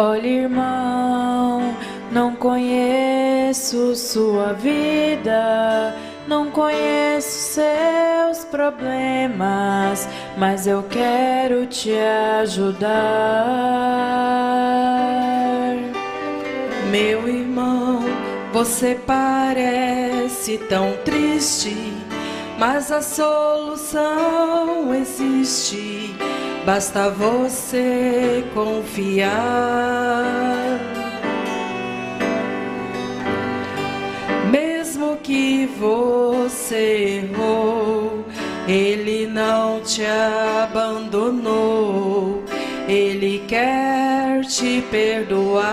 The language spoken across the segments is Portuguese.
Olha, irmão, não conheço sua vida, não conheço seus problemas, mas eu quero te ajudar. Meu irmão, você parece tão triste, mas a solução existe. Basta você confiar. Mesmo que você errou, Ele não te abandonou. Ele quer te perdoar.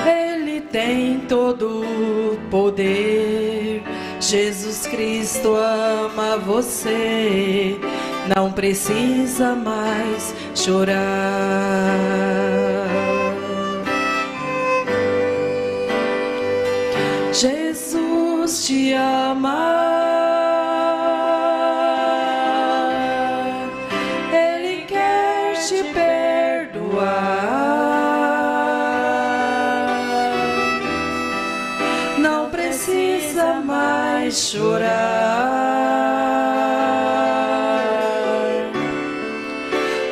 Ele tem todo o poder. Jesus Cristo ama você, não precisa mais chorar. Jesus te ama, Ele quer te perdoar, não precisa mais chorar.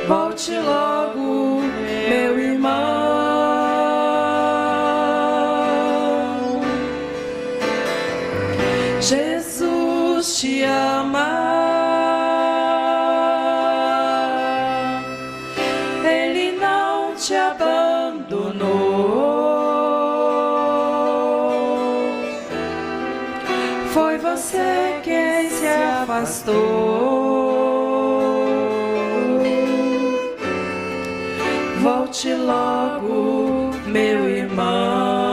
Volte logo, meu irmão. Jesus te ama, Ele não te abandonou. Foi você quem se afastou. Volte logo, meu irmão.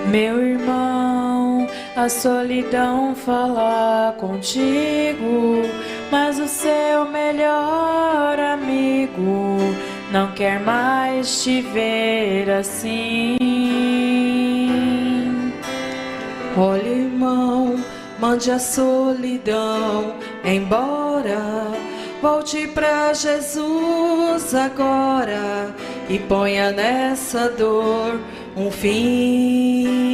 Meu irmão, a solidão fala contigo, mas o seu melhor amigo não quer mais te ver assim. Olha, irmão, mande a solidão embora. Volte pra Jesus agora e ponha nessa dor um fim.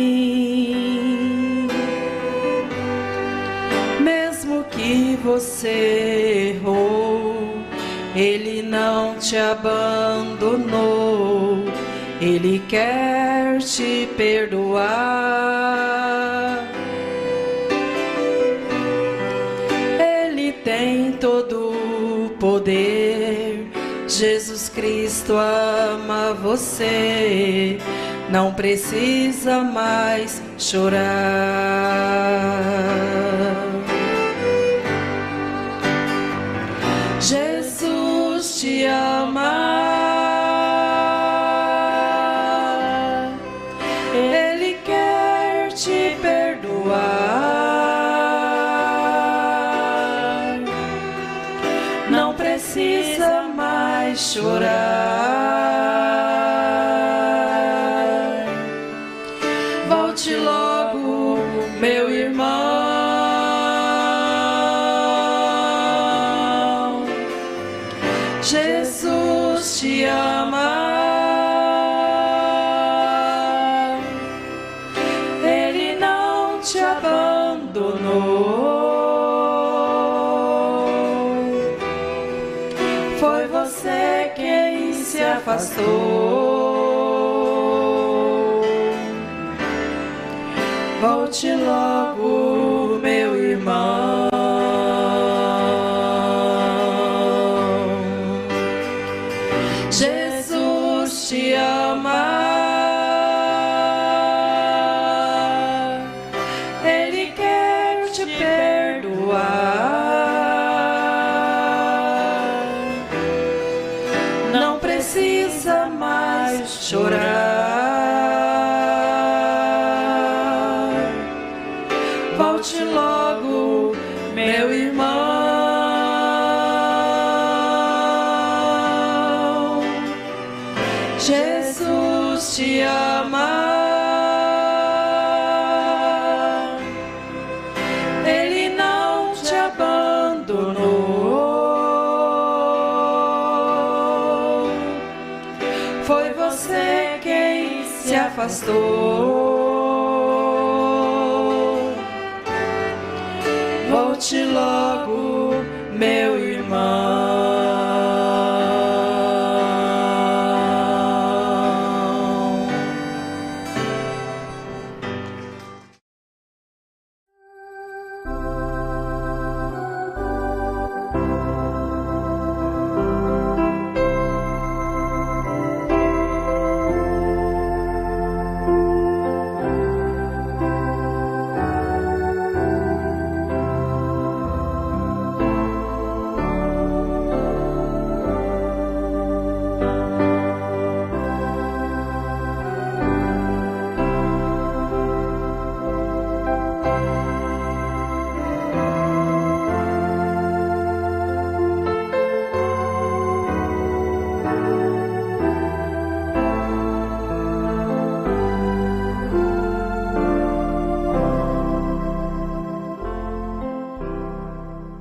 Mesmo que você errou, Ele não te abandonou. Ele quer te perdoar. Ele tem todo o poder. Jesus Cristo ama você, não precisa mais chorar. Jesus te ama, Ele quer te perdoar, não precisa mais chorar. Volte logo, meu irmão. Jesus te ama, Ele não te abandonou. Foi você quem se afastou. Volte logo, meu irmão. Jesus te ama, precisa mais chorar. Volte logo, meu irmão. Jesus te ama. Ele não te abandonou. Foi você quem se afastou. Volte logo, meu irmão.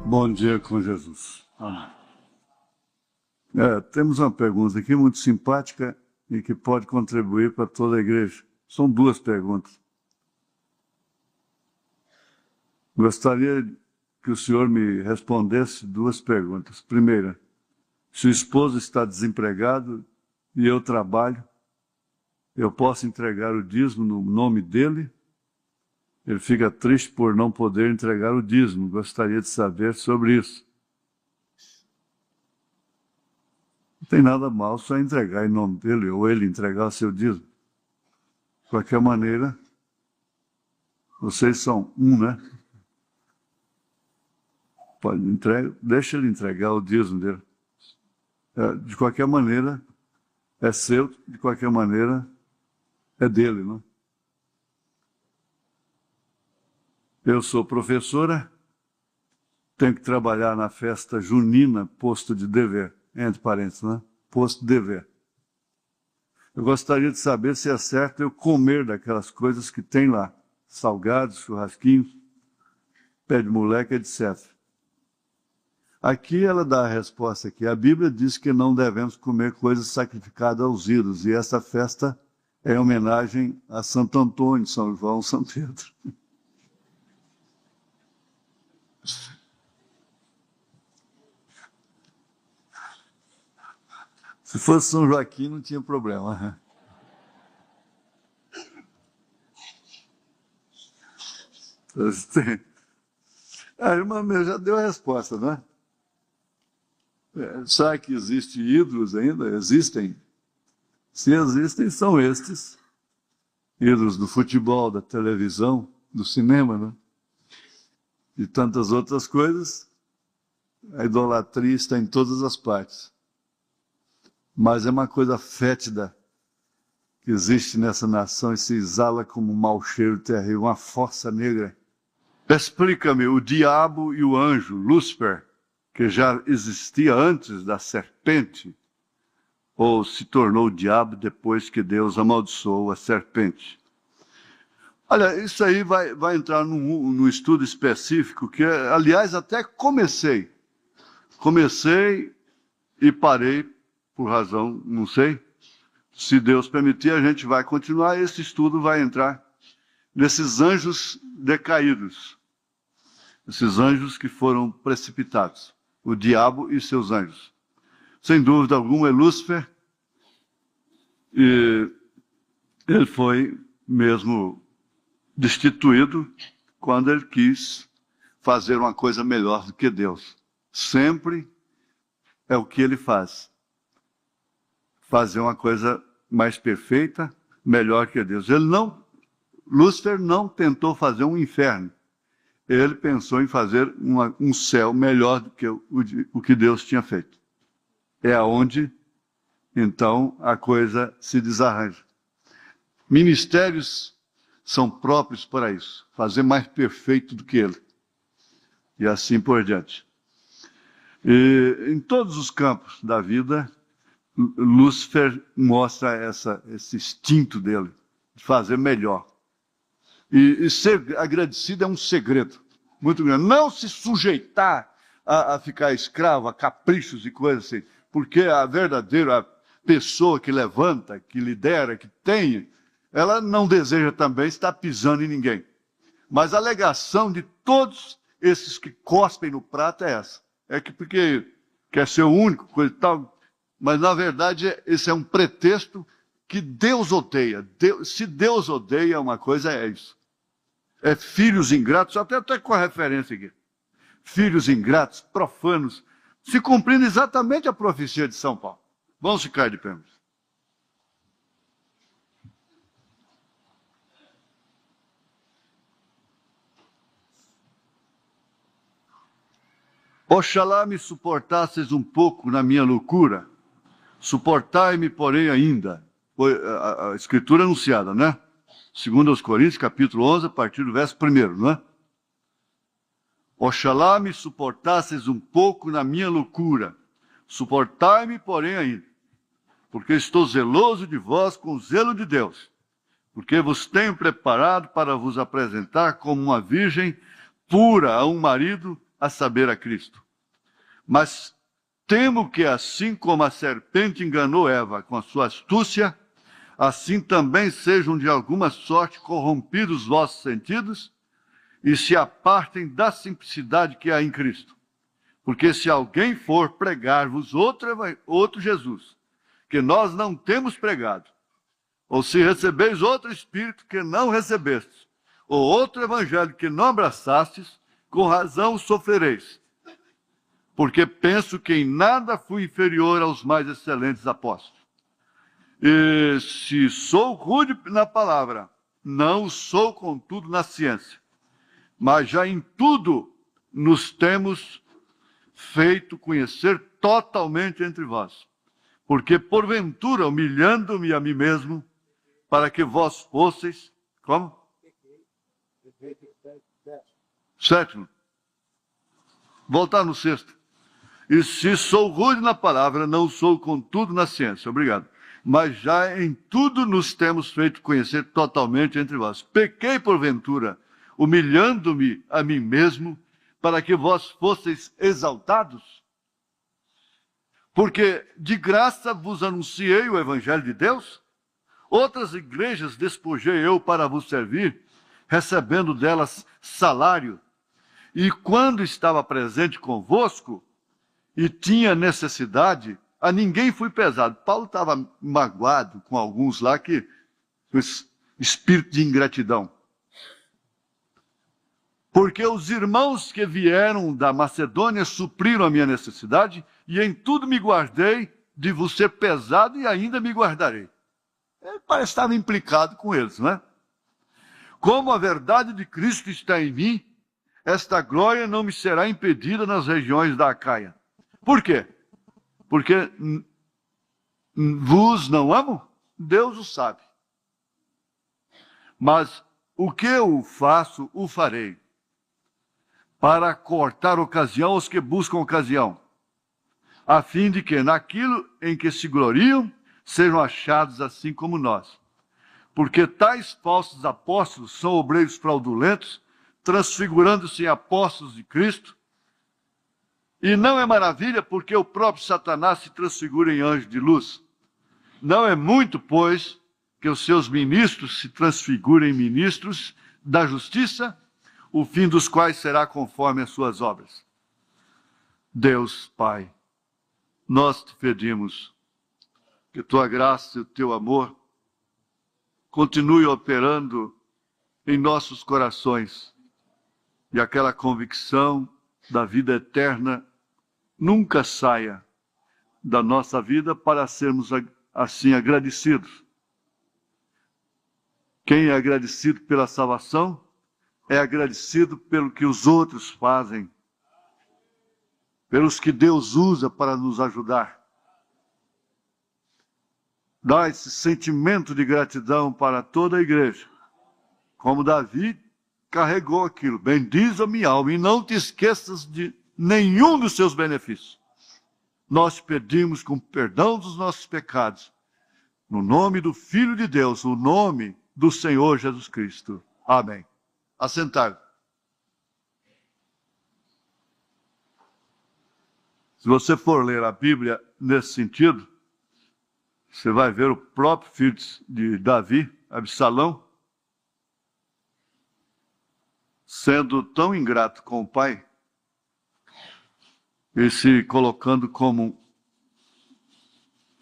Bom dia com Jesus. Amém. Temos uma pergunta aqui muito simpática e que pode contribuir para toda a igreja. São duas perguntas. Gostaria que o senhor me respondesse duas perguntas. Primeira, se o esposo está desempregado e eu trabalho, eu posso entregar o dízimo no nome dele? Ele fica triste por não poder entregar o dízimo. Gostaria de saber sobre isso. Não tem nada mal só entregar em nome dele, ou ele entregar o seu dízimo. De qualquer maneira, vocês são um, né? Deixa ele entregar o dízimo dele. De qualquer maneira, é seu, de qualquer maneira, é dele, não? Eu sou professora, tenho que trabalhar na festa junina, posto de dever, entre parênteses, né? Posto de dever. Eu gostaria de saber se é certo eu comer daquelas coisas que tem lá, salgados, churrasquinhos, pé de moleque, etc. Aqui ela dá a resposta aqui. A Bíblia diz que não devemos comer coisas sacrificadas aos ídolos, e essa festa é em homenagem a Santo Antônio, São João, São Pedro. Se fosse São Joaquim, não tinha problema. A irmã minha já deu a resposta, não é? Será que existem ídolos ainda? Existem. Se existem, são estes. Ídolos do futebol, da televisão, do cinema, né? E tantas outras coisas. A idolatria está em todas as partes. Mas é uma coisa fétida que existe nessa nação e se exala como um mau cheiro terrível, uma força negra. Explica-me, o diabo e o anjo, Lúcifer, que já existia antes da serpente, ou se tornou o diabo depois que Deus amaldiçoou a serpente? Olha, isso aí vai entrar num estudo específico que, aliás, até comecei e parei por razão, não sei. Se Deus permitir, a gente vai continuar. Esse estudo vai entrar nesses anjos decaídos, esses anjos que foram precipitados, o diabo e seus anjos. Sem dúvida alguma é Lúcifer, e ele foi mesmo destituído quando ele quis fazer uma coisa melhor do que Deus. Sempre é o que ele faz. Fazer uma coisa mais perfeita, melhor que Deus. Lúcifer não tentou fazer um inferno. Ele pensou em fazer um céu melhor do que o que Deus tinha feito. É aonde então a coisa se desarranja. Ministérios são próprios para isso, fazer mais perfeito do que ele. E assim por diante. E, em todos os campos da vida, Lúcifer mostra esse instinto dele, de fazer melhor. E ser agradecido é um segredo muito grande. Não se sujeitar a ficar escravo, a caprichos e coisas assim. Porque a verdadeira pessoa que levanta, que lidera, que tem, ela não deseja também estar pisando em ninguém. Mas a alegação de todos esses que cospem no prato é essa. É que porque quer ser o único, coisa e tal. Mas, na verdade, esse é um pretexto que Deus odeia. Se Deus odeia uma coisa, é isso. É filhos ingratos, até com a referência aqui. Filhos ingratos, profanos, se cumprindo exatamente a profecia de São Paulo. Vamos ficar de pé. Oxalá me suportasseis um pouco na minha loucura. Suportai-me, porém, ainda. Foi a escritura anunciada, né? 2 Coríntios, capítulo 11, a partir do verso 1, não é? Oxalá me suportasseis um pouco na minha loucura. Suportai-me, porém, ainda. Porque estou zeloso de vós com o zelo de Deus. Porque vos tenho preparado para vos apresentar como uma virgem pura a um marido, a saber, a Cristo. Mas temo que, assim como a serpente enganou Eva com a sua astúcia, assim também sejam de alguma sorte corrompidos os vossos sentidos e se apartem da simplicidade que há em Cristo. Porque se alguém for pregar-vos outro Jesus, que nós não temos pregado, ou se recebeis outro Espírito que não recebestes, ou outro Evangelho que não abraçastes, com razão sofrereis. Porque penso que em nada fui inferior aos mais excelentes apóstolos. E se sou rude na palavra, não sou contudo na ciência. Mas já em tudo nos temos feito conhecer totalmente entre vós. Porque porventura, humilhando-me a mim mesmo, para que vós fosseis... Como? Sétimo. Voltar no sexto. E se sou rude na palavra, não sou contudo na ciência. Obrigado. Mas já em tudo nos temos feito conhecer totalmente entre vós. Pequei porventura, humilhando-me a mim mesmo, para que vós fosseis exaltados? Porque de graça vos anunciei o Evangelho de Deus? Outras igrejas despojei eu para vos servir, recebendo delas salário. E quando estava presente convosco e tinha necessidade, a ninguém fui pesado. Paulo estava magoado com alguns lá que com esse espírito de ingratidão. Porque os irmãos que vieram da Macedônia supriram a minha necessidade e em tudo me guardei de vos ser pesado e ainda me guardarei. Ele parece estar implicado com eles, não é? Como a verdade de Cristo está em mim, esta glória não me será impedida nas regiões da Acaia. Por quê? Porque vos não amo? Deus o sabe. Mas o que eu faço, o farei, para cortar ocasião aos que buscam ocasião, a fim de que naquilo em que se gloriam, sejam achados assim como nós. Porque tais falsos apóstolos são obreiros fraudulentos, transfigurando-se em apóstolos de Cristo. E não é maravilha, porque o próprio Satanás se transfigura em anjo de luz. Não é muito, pois, que os seus ministros se transfigurem em ministros da justiça, o fim dos quais será conforme as suas obras. Deus, Pai, nós te pedimos que tua graça e o teu amor continue operando em nossos corações e aquela convicção da vida eterna nunca saia da nossa vida para sermos assim agradecidos. Quem é agradecido pela salvação é agradecido pelo que os outros fazem, pelos que Deus usa para nos ajudar. Dá esse sentimento de gratidão para toda a igreja. Como Davi carregou aquilo. Bendiz a minha alma e não te esqueças de nenhum dos seus benefícios. Nós te pedimos com perdão dos nossos pecados, no nome do Filho de Deus, o nome do Senhor Jesus Cristo. Amém. Assentar. Se você for ler a Bíblia nesse sentido, você vai ver o próprio filho de Davi, Absalão, sendo tão ingrato com o pai e se colocando como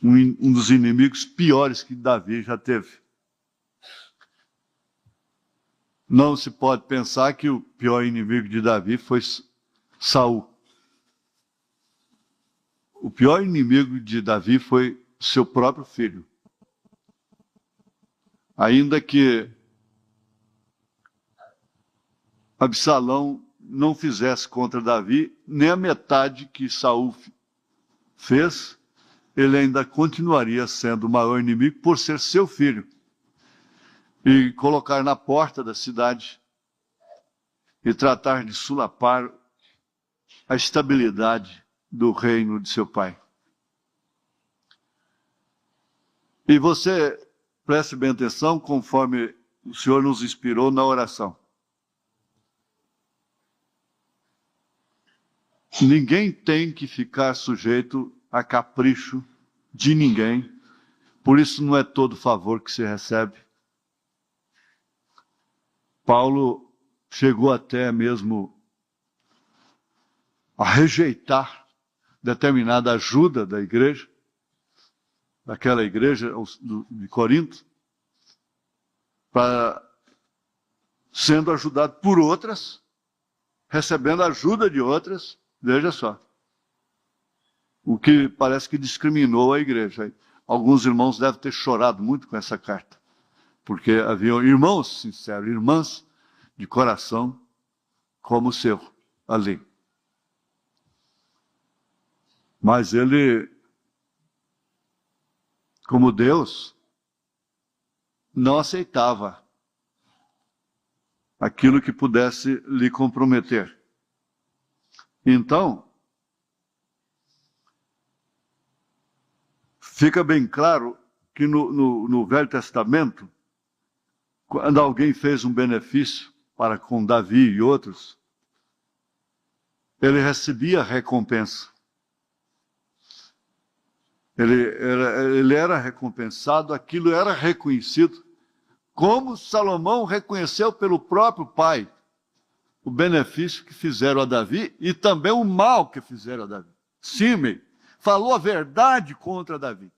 um dos inimigos piores que Davi já teve. Não se pode pensar que o pior inimigo de Davi foi Saul. O pior inimigo de Davi foi seu próprio filho. Ainda que Absalão não fizesse contra Davi nem a metade que Saul fez, ele ainda continuaria sendo o maior inimigo por ser seu filho. E colocar na porta da cidade e tratar de sulapar a estabilidade do reino de seu pai. E você preste bem atenção conforme o Senhor nos inspirou na oração. Ninguém tem que ficar sujeito a capricho de ninguém, por isso não é todo favor que se recebe. Paulo chegou até mesmo a rejeitar determinada ajuda da igreja, daquela igreja de Corinto, sendo ajudado por outras, recebendo ajuda de outras. Veja só, o que parece que discriminou a igreja. Alguns irmãos devem ter chorado muito com essa carta, porque haviam irmãos sinceros, irmãs de coração como o seu ali. Mas ele, como Deus, não aceitava aquilo que pudesse lhe comprometer. Então, fica bem claro que no Velho Testamento, quando alguém fez um benefício para com Davi e outros, ele recebia recompensa. Ele era recompensado, aquilo era reconhecido, como Salomão reconheceu pelo próprio pai o benefício que fizeram a Davi e também o mal que fizeram a Davi. Simei falou a verdade contra Davi.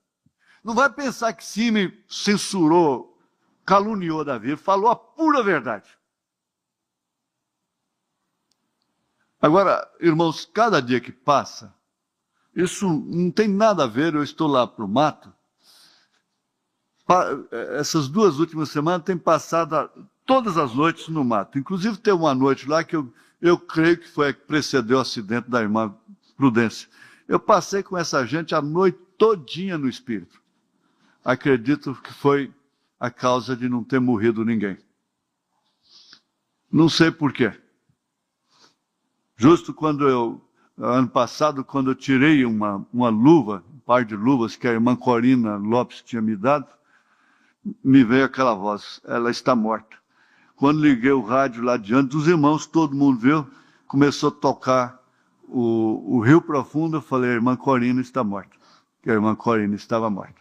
Não vai pensar que Simei censurou, caluniou Davi, ele falou a pura verdade. Agora, irmãos, cada dia que passa, isso não tem nada a ver, eu estou lá para o mato. Essas 2 últimas semanas tem passado todas as noites no mato. Inclusive tem uma noite lá que eu creio que foi a que precedeu o acidente da irmã Prudência. Eu passei com essa gente a noite todinha no espírito. Acredito que foi a causa de não ter morrido ninguém. Não sei por quê. Justo ano passado, quando eu tirei uma luva, um par de luvas que a irmã Corina Lopes tinha me dado, me veio aquela voz, ela está morta. Quando liguei o rádio lá diante dos irmãos, todo mundo viu, começou a tocar o Rio Profundo, eu falei, a irmã Corina está morta, que a irmã Corina estava morta.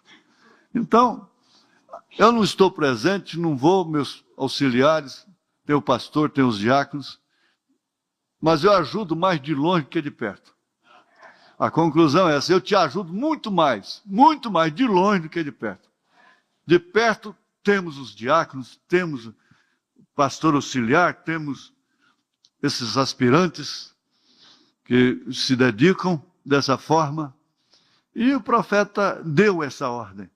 Então, eu não estou presente, não vou, meus auxiliares, tem o pastor, tem os diáconos, mas eu ajudo mais de longe que de perto. A conclusão é essa, eu te ajudo muito mais de longe do que de perto. De perto temos os diáconos, temos o pastor auxiliar, temos esses aspirantes que se dedicam dessa forma, e o profeta deu essa ordem.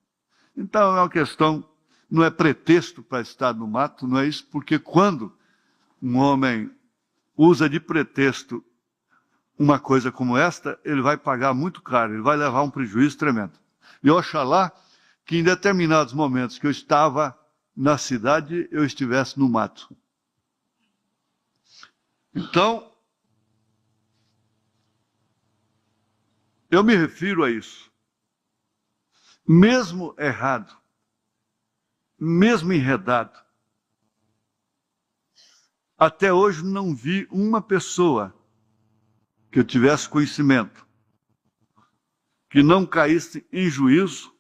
Então é uma questão, não é pretexto para estar no mato, não é isso, porque quando um homem usa de pretexto uma coisa como esta, ele vai pagar muito caro, ele vai levar um prejuízo tremendo. E oxalá que em determinados momentos que eu estava na cidade, eu estivesse no mato. Então, eu me refiro a isso. Mesmo errado, mesmo enredado, até hoje não vi uma pessoa que eu tivesse conhecimento que não caísse em juízo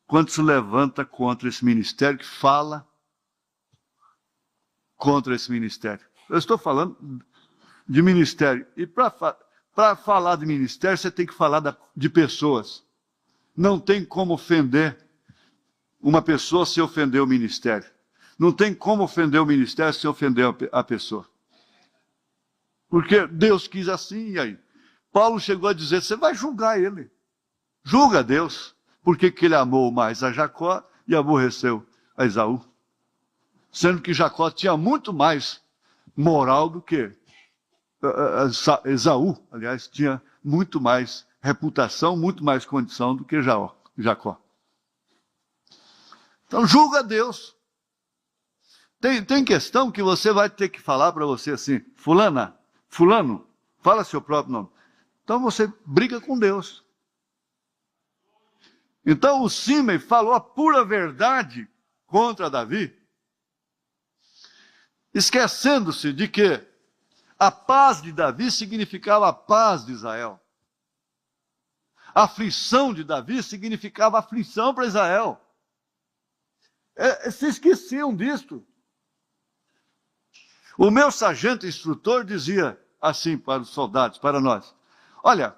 quando se levanta contra esse ministério, que fala contra esse ministério. Eu estou falando de ministério. E para falar de ministério, você tem que falar de pessoas. Não tem como ofender uma pessoa se ofender o ministério. Não tem como ofender o ministério se ofender a pessoa. Porque Deus quis assim, e aí? Paulo chegou a dizer, você vai julgar ele. Julga Deus. Por que ele amou mais a Jacó e aborreceu a Esaú? Sendo que Jacó tinha muito mais moral do que Esaú. Aliás, tinha muito mais reputação, muito mais condição do que Jacó. Então, julga Deus. Tem questão que você vai ter que falar para você assim, fulano, fala seu próprio nome. Então você briga com Deus. Então o Simei falou a pura verdade contra Davi, esquecendo-se de que a paz de Davi significava a paz de Israel. A aflição de Davi significava aflição para Israel. Se esqueciam disto. O meu sargento instrutor dizia assim para os soldados, para nós: olha,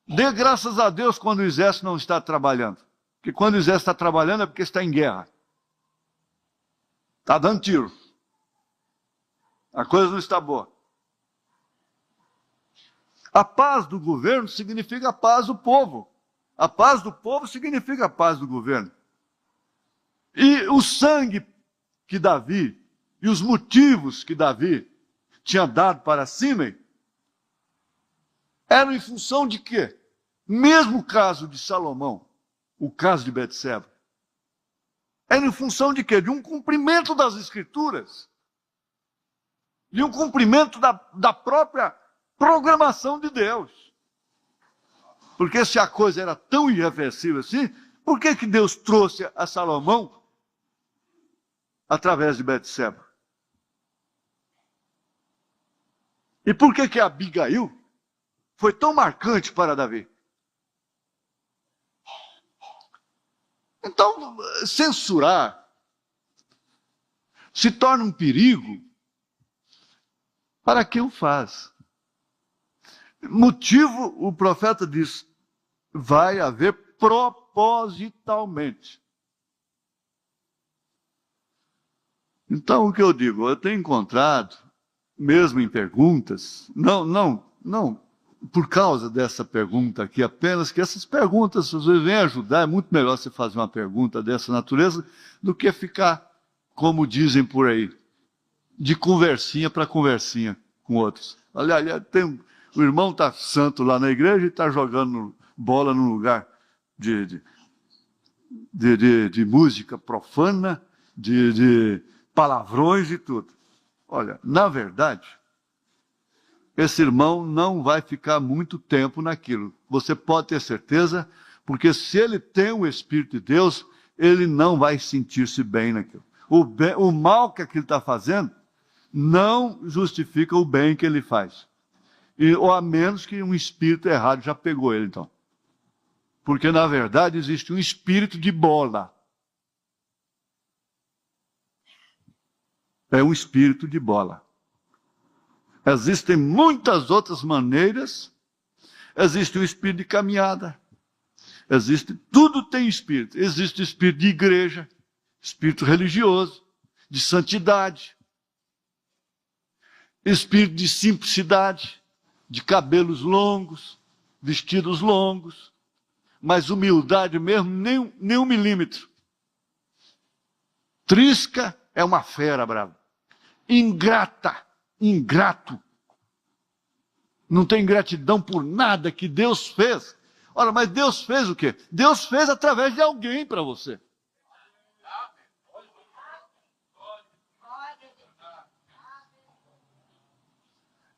dê graças a Deus quando o exército não está trabalhando. Porque quando o exército está trabalhando é porque está em guerra. Está dando tiro. A coisa não está boa. A paz do governo significa a paz do povo. A paz do povo significa a paz do governo. E o sangue que Davi, e os motivos que Davi tinha dado para Simei, eram em função de quê? Mesmo o caso de Salomão, o caso de Betseba, era em função de quê? De um cumprimento das Escrituras, de um cumprimento da própria programação de Deus. Porque se a coisa era tão irreversível assim, por que Deus trouxe a Salomão através de Betseba? E por que Abigail foi tão marcante para Davi? Então, censurar se torna um perigo para quem o faz. Motivo, o profeta diz, vai haver propositalmente. Então, o que eu digo? Eu tenho encontrado, mesmo em perguntas, não por causa dessa pergunta aqui apenas, que essas perguntas às vezes vêm ajudar, é muito melhor você fazer uma pergunta dessa natureza do que ficar, como dizem por aí, de conversinha para conversinha com outros. Aliás, o irmão está santo lá na igreja e está jogando bola num lugar de música profana, de palavrões e tudo. Olha, na verdade, esse irmão não vai ficar muito tempo naquilo. Você pode ter certeza, porque se ele tem o Espírito de Deus, ele não vai sentir-se bem naquilo. O mal que aquilo está fazendo não justifica o bem que ele faz. Ou a menos que um espírito errado já pegou ele, então. Porque, na verdade, existe um espírito de bola. É um espírito de bola. Existem muitas outras maneiras. Existe o espírito de caminhada. Tudo tem espírito. Existe o espírito de igreja, espírito religioso, de santidade, espírito de simplicidade, de cabelos longos, vestidos longos, mas humildade mesmo, nem 1 milímetro. Trisca é uma fera brava. Ingrato. Não tem gratidão por nada que Deus fez. Ora, mas Deus fez o quê? Deus fez através de alguém para você.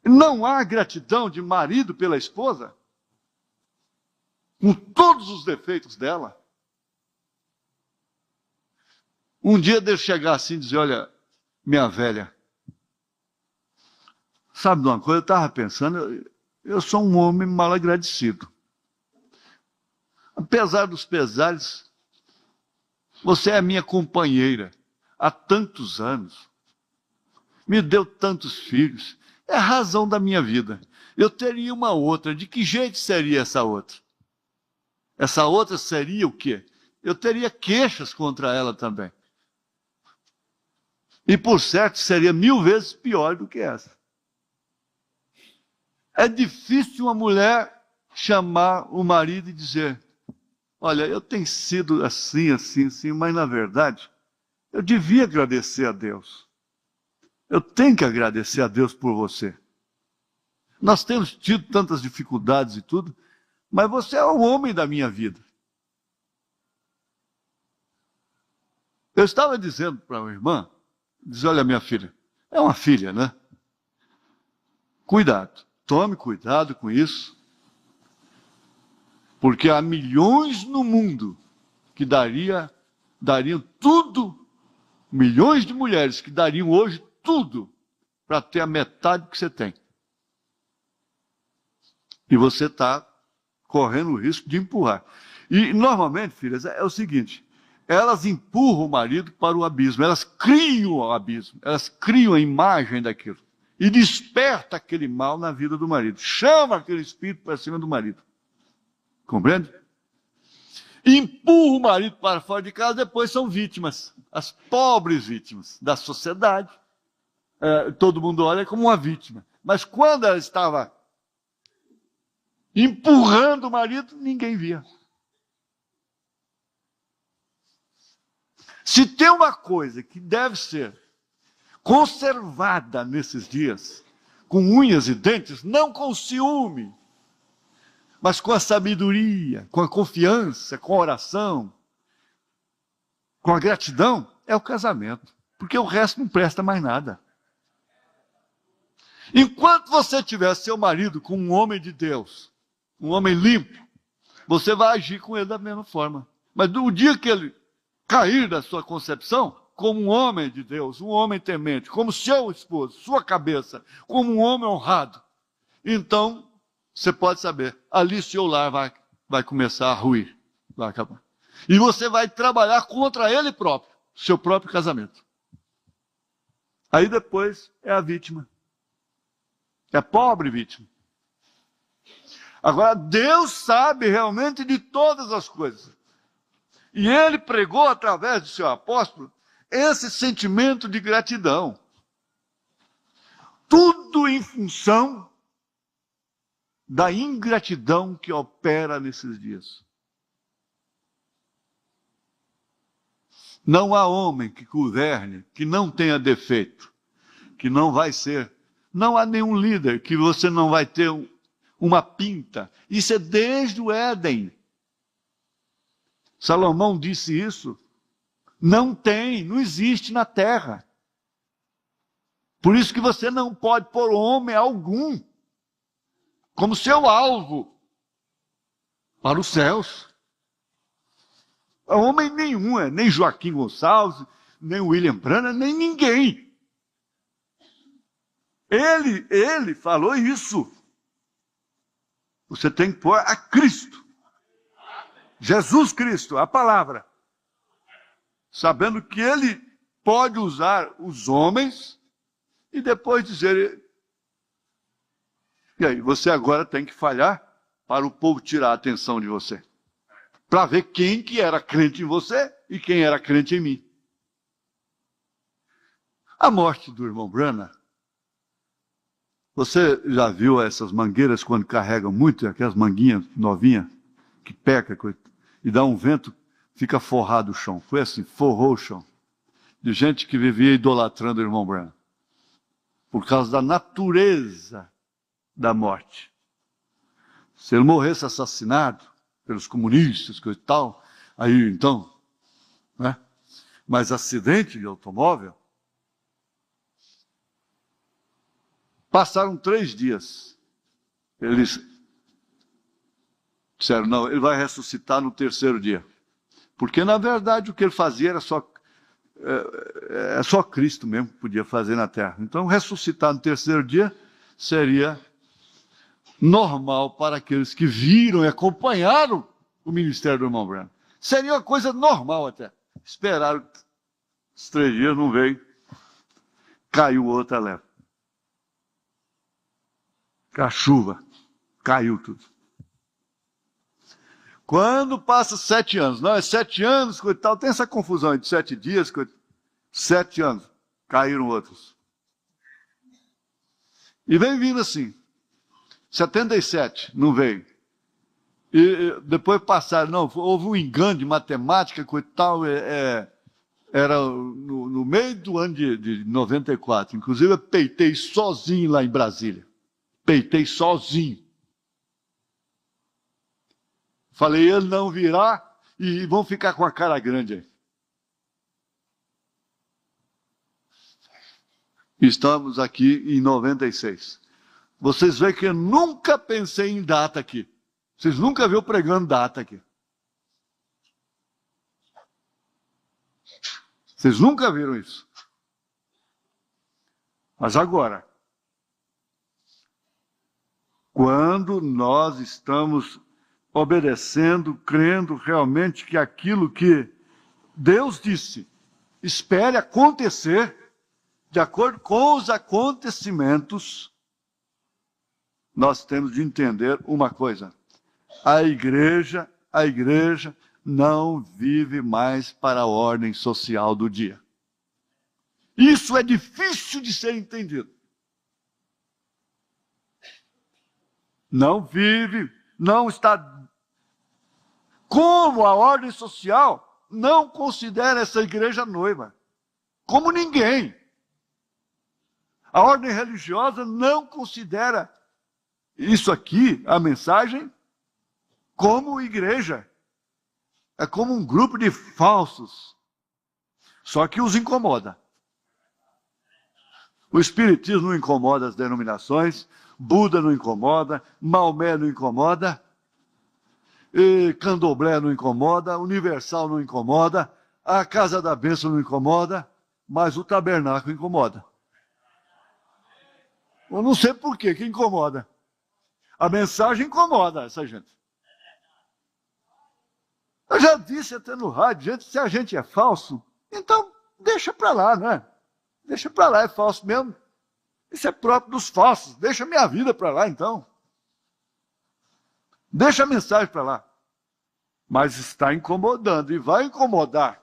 Não há gratidão de marido pela esposa, com todos os defeitos dela. Um dia deixa eu chegar assim e dizer, olha, minha velha, sabe de uma coisa? Eu estava pensando, eu sou um homem mal agradecido. Apesar dos pesares, você é minha companheira há tantos anos. Me deu tantos filhos. É a razão da minha vida. Eu teria uma outra. De que jeito seria essa outra? Essa outra seria o quê? Eu teria queixas contra ela também. E por certo seria 1000 vezes pior do que essa. É difícil uma mulher chamar o marido e dizer, olha, eu tenho sido assim, assim, assim, mas na verdade eu devia agradecer a Deus. Eu tenho que agradecer a Deus por você. Nós temos tido tantas dificuldades e tudo, mas você é o homem da minha vida. Eu estava dizendo para uma irmã, diz, olha, minha filha, é uma filha, né? Cuidado, tome cuidado com isso, porque há milhões no mundo que dariam tudo, milhões de mulheres que dariam hoje tudo para ter a metade que você tem. E você está correndo o risco de empurrar. E normalmente, filhas, é o seguinte, elas empurram o marido para o abismo, elas criam o abismo, elas criam a imagem daquilo. E desperta aquele mal na vida do marido. Chama aquele espírito para cima do marido. Compreende? Empurra o marido para fora de casa, depois são vítimas. As pobres vítimas da sociedade. Todo mundo olha como uma vítima. Mas quando ela estava empurrando o marido, ninguém via. Se tem uma coisa que deve ser conservada nesses dias, com unhas e dentes, não com ciúme, mas com a sabedoria, com a confiança, com a oração, com a gratidão, é o casamento. Porque o resto não presta mais nada. Enquanto você tiver seu marido como um homem de Deus, um homem limpo, você vai agir com ele da mesma forma. Mas no dia que ele cair da sua concepção, como um homem de Deus, um homem temente, como seu esposo, sua cabeça, como um homem honrado, então você pode saber, ali seu lar vai começar a ruir, vai acabar. E você vai trabalhar contra ele próprio, seu próprio casamento. Aí depois é a vítima. É a pobre vítima. Agora, Deus sabe realmente de todas as coisas. E Ele pregou através do seu apóstolo esse sentimento de gratidão. Tudo em função da ingratidão que opera nesses dias. Não há homem que governe, que não tenha defeito, que não vai ser. Não há nenhum líder que você não vai ter uma pinta. Isso é desde o Éden. Salomão disse isso. Não existe na terra. Por isso que você não pode pôr homem algum como seu alvo para os céus. Homem nenhum, nem Joaquim Gonçalves, nem William Branham, nem ninguém. Ele falou isso. Você tem que pôr a Cristo. Jesus Cristo, a palavra. Sabendo que ele pode usar os homens e depois dizer... E aí, você agora tem que falhar para o povo tirar a atenção de você. Para ver quem que era crente em você e quem era crente em mim. A morte do irmão Branham. Você já viu essas mangueiras quando carregam muito, aquelas manguinhas novinhas, que peca e dá um vento, fica forrado o chão. Foi assim, forrou o chão. De gente que vivia idolatrando o irmão Branham. Por causa da natureza da morte. Se ele morresse assassinado, pelos comunistas, coisa e tal. Aí, então, né? Mas acidente de automóvel, passaram 3 dias. Eles disseram, não, ele vai ressuscitar no 3º dia. Porque, na verdade, o que ele fazia era só Cristo mesmo que podia fazer na Terra. Então, ressuscitar no 3º dia seria normal para aqueles que viram e acompanharam o ministério do irmão Branham. Seria uma coisa normal até. Esperaram os 3 dias, não veio. Caiu outra leva. A chuva. Caiu tudo. Quando passa 7 anos, não, é 7 anos, coisa e tal, tem essa confusão entre 7 dias, 7 anos, caíram outros. E vem vindo assim, 77, não veio. E depois passaram, não, houve um engano de matemática, coisa e tal, era no meio do ano de 94, inclusive eu peitei sozinho lá em Brasília, peitei sozinho. Falei, ele não virá e vão ficar com a cara grande aí. Estamos aqui em 96. Vocês veem que eu nunca pensei em data aqui. Vocês nunca viram pregando data aqui. Vocês nunca viram isso. Mas agora, quando nós estamos obedecendo, crendo realmente que aquilo que Deus disse, espere acontecer, de acordo com os acontecimentos, nós temos de entender uma coisa. A igreja não vive mais para a ordem social do dia. Isso é difícil de ser entendido. Não vive, não está... Como a ordem social não considera essa igreja noiva. Como ninguém. A ordem religiosa não considera isso aqui, a mensagem, como igreja. É como um grupo de falsos. Só que os incomoda. O espiritismo não incomoda as denominações, Buda não incomoda, Maomé não incomoda, Candomblé não incomoda, Universal não incomoda, a Casa da Bênção não incomoda, mas o tabernáculo incomoda. Eu não sei por que incomoda. A mensagem incomoda essa gente. Eu já disse até no rádio, gente, se a gente é falso, então deixa para lá, né? Deixa para lá, é falso mesmo. Isso é próprio dos falsos. Deixa a minha vida para lá, então. Deixa a mensagem para lá. Mas está incomodando e vai incomodar.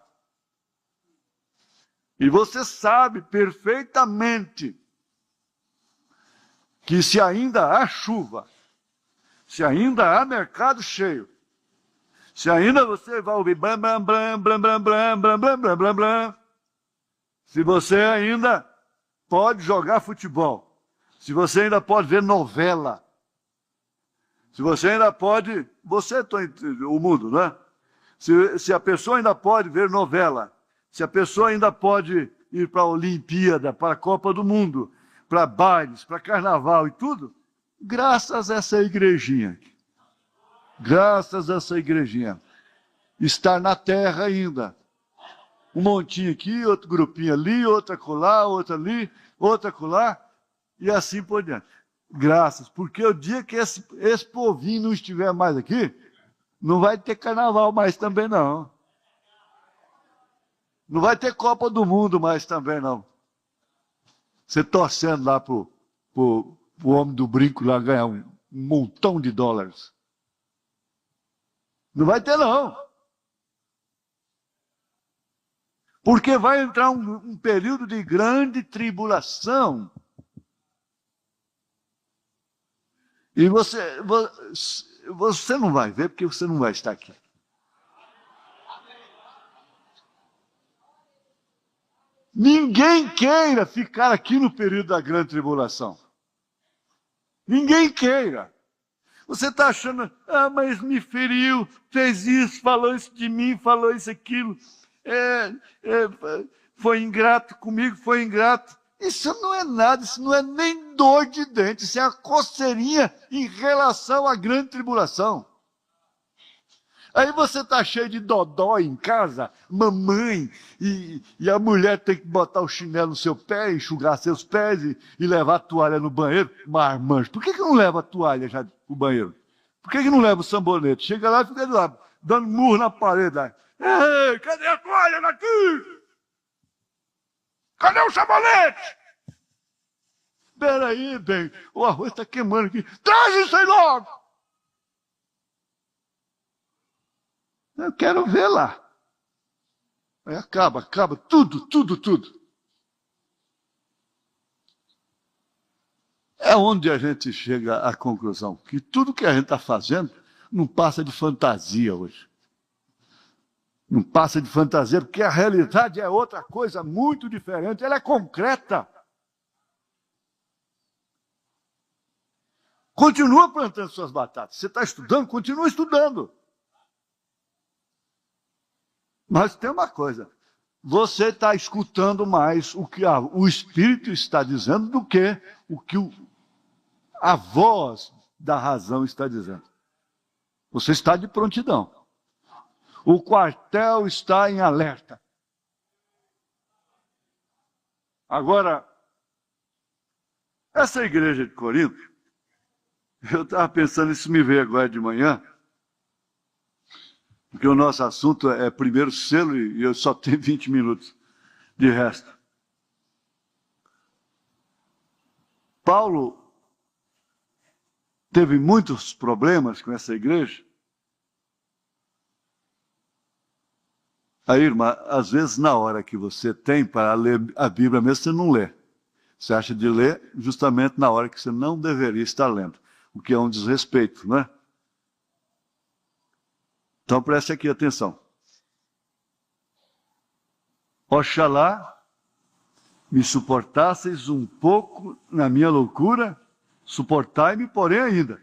E você sabe perfeitamente que se ainda há chuva, se ainda há mercado cheio, se ainda você vai ouvir blam, blam, blam, blam, blam, blam, blam, blam, blam, blam, blam, se você ainda pode jogar futebol, se você ainda pode ver novela, se você ainda pode... o mundo, né? Se a pessoa ainda pode ver novela, se a pessoa ainda pode ir para a Olimpíada, para a Copa do Mundo, para bailes, para carnaval e tudo, graças a essa igrejinha. Graças a essa igrejinha. Estar na terra ainda. Um montinho aqui, outro grupinho ali, outra acolá, outra ali, outra acolá, e assim por diante. Graças, porque o dia que esse povinho não estiver mais aqui, não vai ter carnaval mais também não. Não vai ter Copa do Mundo mais também não. Você torcendo lá pro homem do brinco lá ganhar um montão de dólares. Não vai ter não. Porque vai entrar um período de grande tribulação. E você não vai ver, porque você não vai estar aqui. Ninguém queira ficar aqui no período da grande tribulação. Ninguém queira. Você está achando, mas me feriu, fez isso, falou isso de mim, falou isso, aquilo. Foi ingrato comigo, foi ingrato. Isso não é nada, isso não é nem dor de dente, isso é uma coceirinha em relação à grande tribulação. Aí você está cheio de dodó em casa, mamãe, e a mulher tem que botar o chinelo no seu pé, enxugar seus pés e levar a toalha no banheiro. Marmanjo, por que não leva a toalha já pro banheiro? Por que não leva o sabonete? Chega lá e fica lá, dando murro na parede. Lá. Ei, cadê a toalha daqui? Cadê o sabonete? Peraí, bem, o arroz está queimando aqui. Traz isso aí logo! Eu quero ver lá. Aí acaba tudo. É onde a gente chega à conclusão que tudo que a gente está fazendo não passa de fantasia hoje. Não passa de fantasia, porque a realidade é outra coisa muito diferente, ela é concreta. Continua plantando suas batatas. Você está estudando? Continua estudando. Mas tem uma coisa, você está escutando mais o que o Espírito está dizendo do que o que a voz da razão está dizendo. Você está de prontidão. O quartel está em alerta. Agora, essa igreja de Corinto, eu estava pensando, isso me veio agora de manhã, porque o nosso assunto é primeiro selo e eu só tenho 20 minutos de resto. Paulo teve muitos problemas com essa igreja. Aí, irmã, às vezes na hora que você tem para ler a Bíblia mesmo, você não lê. Você acha de ler justamente na hora que você não deveria estar lendo, o que é um desrespeito, não é? Então preste aqui atenção. Oxalá me suportasseis um pouco na minha loucura, suportai-me, porém, ainda.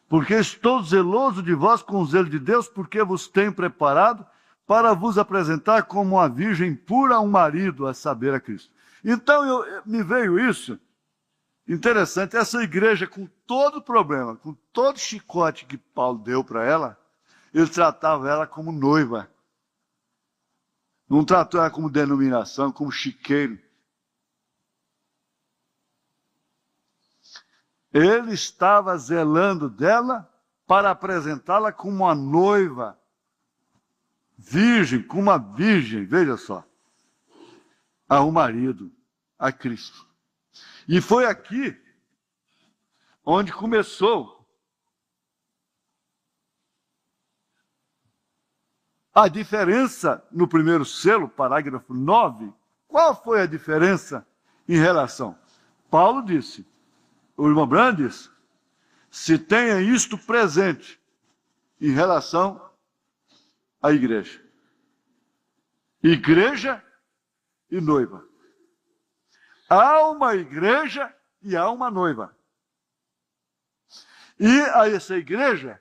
Porque estou zeloso de vós com o zelo de Deus, porque vos tenho preparado para vos apresentar como uma virgem pura a um marido, a saber, a Cristo. Então me veio isso, interessante, essa igreja com todo o problema, com todo o chicote que Paulo deu para ela, ele tratava ela como noiva. Não tratou ela como denominação, como chiqueiro. Ele estava zelando dela para apresentá-la como uma noiva virgem, como uma virgem, veja só, a um marido, a Cristo. E foi aqui onde começou a diferença no primeiro selo, parágrafo 9. Qual foi a diferença em relação? Paulo disse, o irmão Branham disse, se tenha isto presente em relação à igreja. Igreja e noiva. Há uma igreja e há uma noiva. E a essa igreja,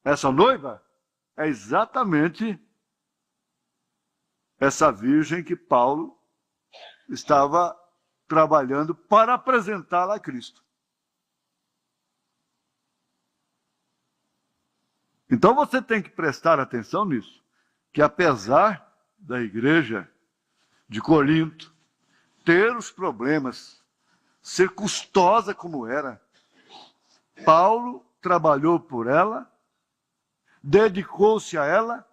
essa noiva, é exatamente essa virgem que Paulo estava trabalhando para apresentá-la a Cristo. Então você tem que prestar atenção nisso, que apesar da igreja de Corinto ter os problemas, ser custosa como era, Paulo trabalhou por ela, dedicou-se a ela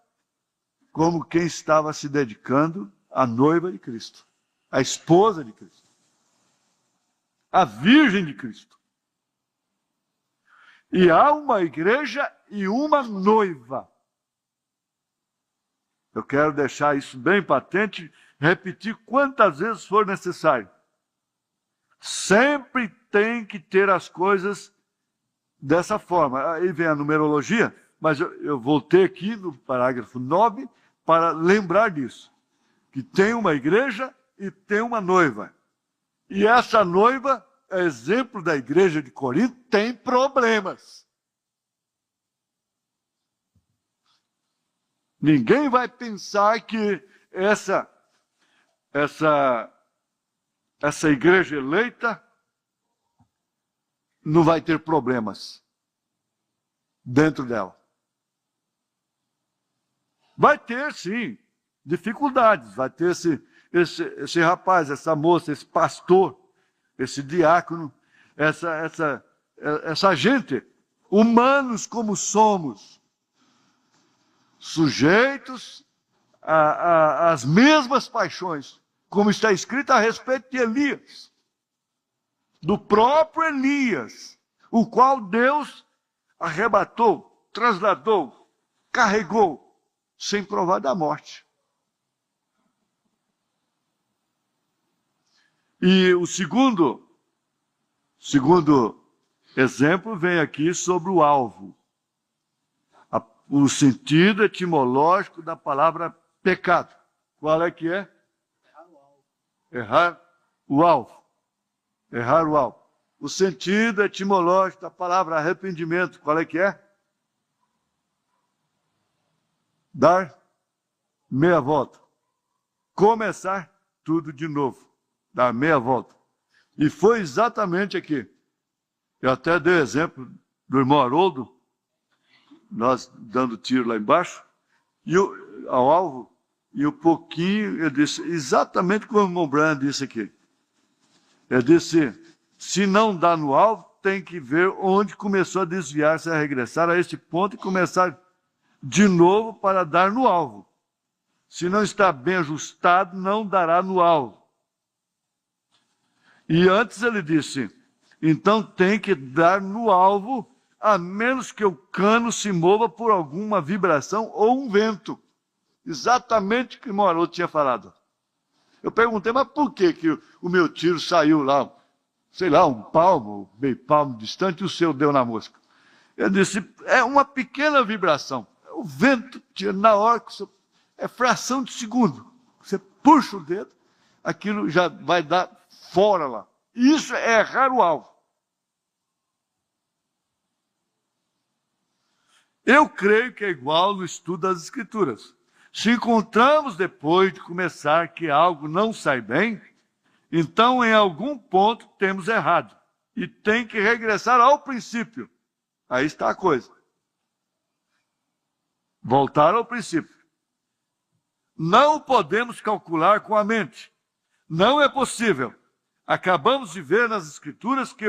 como quem estava se dedicando à noiva de Cristo, à esposa de Cristo, à Virgem de Cristo. E há uma igreja e uma noiva. Eu quero deixar isso bem patente, repetir quantas vezes for necessário. Sempre tem que ter as coisas dessa forma. Aí vem a numerologia, mas eu voltei aqui no parágrafo 9 para lembrar disso. Que tem uma igreja e tem uma noiva. E essa noiva exemplo da igreja de Corinto, tem problemas. Ninguém vai pensar que essa igreja eleita não vai ter problemas dentro dela. Vai ter, sim, dificuldades. Vai ter esse rapaz, essa moça, esse pastor, esse diácono, essa gente, humanos como somos, sujeitos às mesmas paixões, como está escrito a respeito de Elias, do próprio Elias, o qual Deus arrebatou, trasladou, carregou, sem provar da morte. E o segundo exemplo vem aqui sobre o alvo. O sentido etimológico da palavra pecado. Qual é que é? Errar o alvo. Errar o alvo. O sentido etimológico da palavra arrependimento. Qual é que é? Dar meia volta. Começar tudo de novo. Dar meia volta. E foi exatamente aqui. Eu até dei exemplo do irmão Haroldo, nós dando tiro lá embaixo, e ao alvo, e um pouquinho, eu disse, exatamente como o irmão Brian disse aqui. Eu disse, se não dá no alvo, tem que ver onde começou a desviar-se, a regressar a este ponto e começar de novo para dar no alvo. Se não está bem ajustado, não dará no alvo. E antes ele disse, então tem que dar no alvo, a menos que o cano se mova por alguma vibração ou um vento. Exatamente o que o Haroldo tinha falado. Eu perguntei, mas por que o meu tiro saiu lá, sei lá, um palmo, meio palmo distante, e o seu deu na mosca? Eu disse, é uma pequena vibração. O vento tira na hora que você, é fração de segundo. Você puxa o dedo, aquilo já vai dar fora lá. Isso é errar o alvo. Eu creio que é igual no estudo das Escrituras. Se encontramos depois de começar que algo não sai bem, então em algum ponto temos errado. E tem que regressar ao princípio. Aí está a coisa. Voltar ao princípio. Não podemos calcular com a mente. Não é possível. Acabamos de ver nas Escrituras que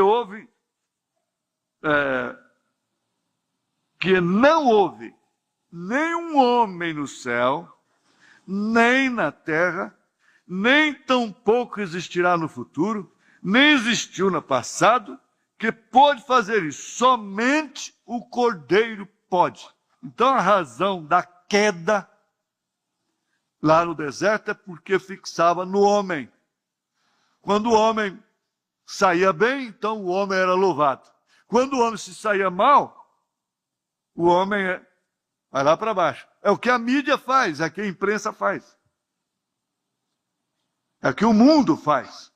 não houve nenhum homem no céu, nem na terra, nem tampouco existirá no futuro, nem existiu no passado, que pode fazer isso. Somente o Cordeiro pode. Então a razão da queda lá no deserto é porque fixava no homem. Quando o homem saía bem, então o homem era louvado. Quando o homem se saía mal, o homem vai lá para baixo. É o que a mídia faz, é o que a imprensa faz. É o que o mundo faz.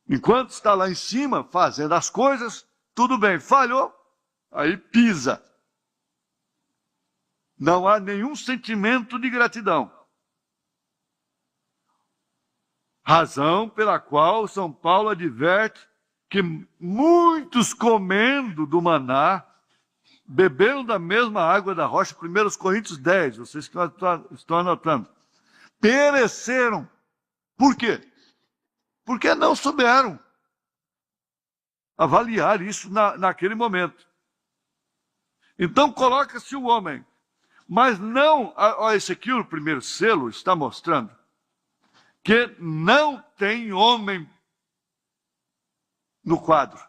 Enquanto está lá em cima, fazendo as coisas, tudo bem. Falhou, aí pisa. Não há nenhum sentimento de gratidão. Razão pela qual São Paulo adverte que muitos comendo do maná beberam da mesma água da rocha, 1 Coríntios 10, vocês que estão anotando. Pereceram. Por quê? Porque não souberam avaliar isso naquele momento. Então coloca-se o homem. Mas não, esse aqui, o primeiro selo, está mostrando que não tem homem no quadro.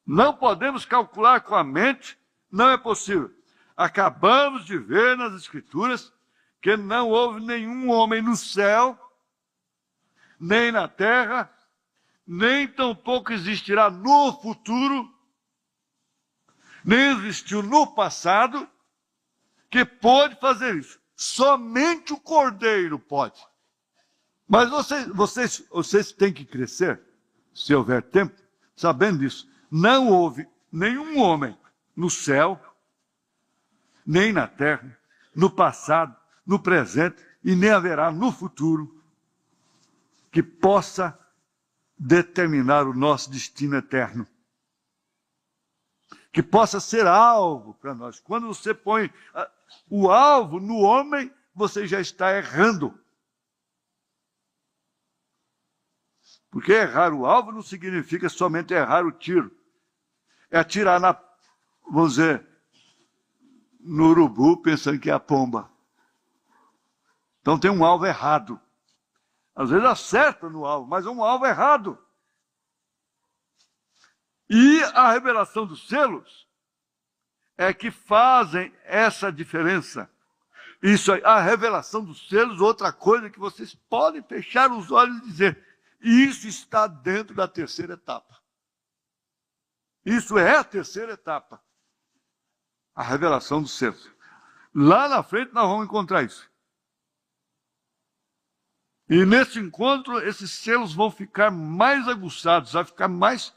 Não podemos calcular com a mente, não é possível. Acabamos de ver nas Escrituras que não houve nenhum homem no céu, nem na terra, nem tampouco existirá no futuro, nem existiu no passado, que pode fazer isso. Somente o Cordeiro pode. Mas vocês têm que crescer, se houver tempo, sabendo disso. Não houve nenhum homem no céu, nem na terra, no passado, no presente, e nem haverá no futuro, que possa determinar o nosso destino eterno. Que possa ser alvo para nós. Quando você põe o alvo no homem, você já está errando. Porque errar o alvo não significa somente errar o tiro. É atirar vamos dizer, no urubu pensando que é a pomba. Então tem um alvo errado. Às vezes acerta no alvo, mas é um alvo errado. E a revelação dos selos é que fazem essa diferença. Isso aí, a revelação dos selos, outra coisa que vocês podem fechar os olhos e dizer, isso está dentro da terceira etapa. Isso é a terceira etapa. A revelação dos selos. Lá na frente nós vamos encontrar isso. E nesse encontro, esses selos vão ficar mais aguçados, vai ficar mais...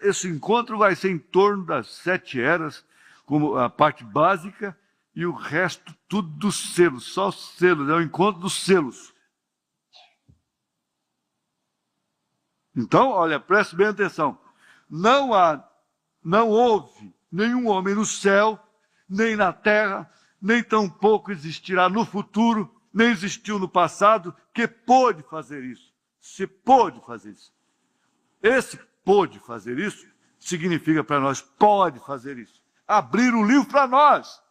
Esse encontro vai ser em torno das 7 eras, como a parte básica, e o resto tudo dos selos, só os selos, é o encontro dos selos. Então, olha, preste bem atenção. Não houve nenhum homem no céu, nem na terra, nem tampouco existirá no futuro, nem existiu no passado, que pôde fazer isso. Se pôde fazer isso. Esse pôde fazer isso significa para nós, pode fazer isso. Abrir o livro para nós.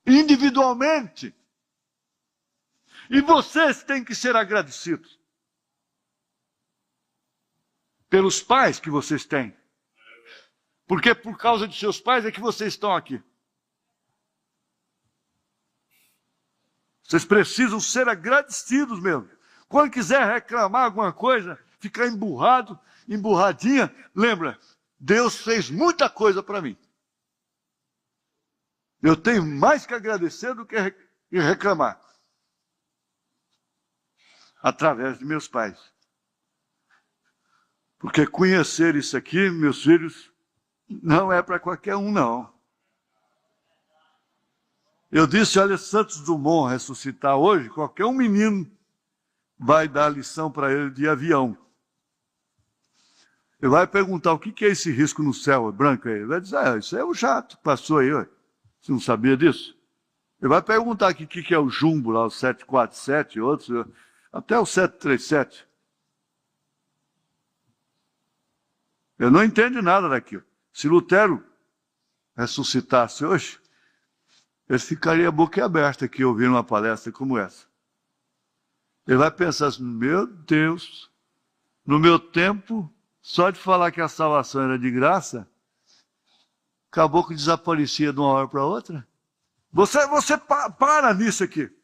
Individualmente. E vocês têm que ser agradecidos. Pelos pais que vocês têm. Porque por causa de seus pais é que vocês estão aqui. Vocês precisam ser agradecidos mesmo. Quando quiser reclamar alguma coisa, ficar emburrado, emburradinha, lembra, Deus fez muita coisa para mim. Eu tenho mais que agradecer do que reclamar. Através de meus pais. Porque conhecer isso aqui, meus filhos, não é para qualquer um, não. Eu disse, olha, Santos Dumont ressuscitar hoje, qualquer um menino vai dar lição para ele de avião. Ele vai perguntar, o que é esse risco no céu branco aí? Ele vai dizer, isso é o jato, passou aí, ó. Você não sabia disso? Ele vai perguntar o que é o jumbo lá, o 747, outros, até o 737. Ele não entende nada daquilo. Se Lutero ressuscitasse hoje, ele ficaria boquiaberto aqui ouvindo uma palestra como essa. Ele vai pensar assim, meu Deus, no meu tempo, só de falar que a salvação era de graça, acabou que desaparecia de uma hora para outra. Você para nisso aqui.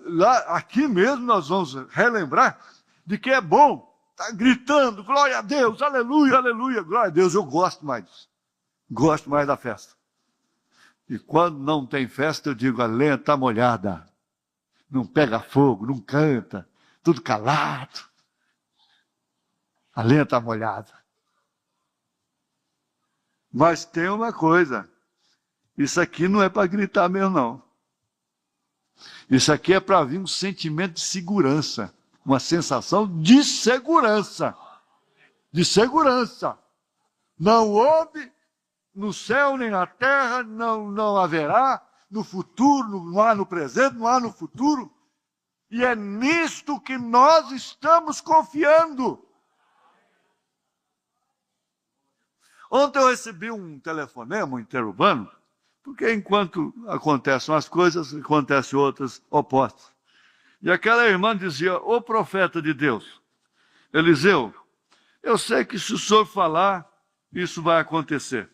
Lá, aqui mesmo nós vamos relembrar de que é bom. Está gritando, glória a Deus, aleluia, aleluia, glória a Deus. Eu gosto mais disso. Gosto mais da festa. E quando não tem festa, eu digo, a lenha está molhada. Não pega fogo, não canta, tudo calado. A lenha está molhada. Mas tem uma coisa, isso aqui não é para gritar mesmo, não. Isso aqui é para vir um sentimento de segurança, uma sensação de segurança. De segurança. Não houve no céu nem na terra, não haverá no futuro, não há no presente, não há no futuro. E é nisto que nós estamos confiando. Ontem eu recebi um telefonema, um interurbano, porque enquanto acontecem umas coisas, acontecem outras opostas. E aquela irmã dizia, ô profeta de Deus, Eliseu, eu sei que se o senhor falar, isso vai acontecer.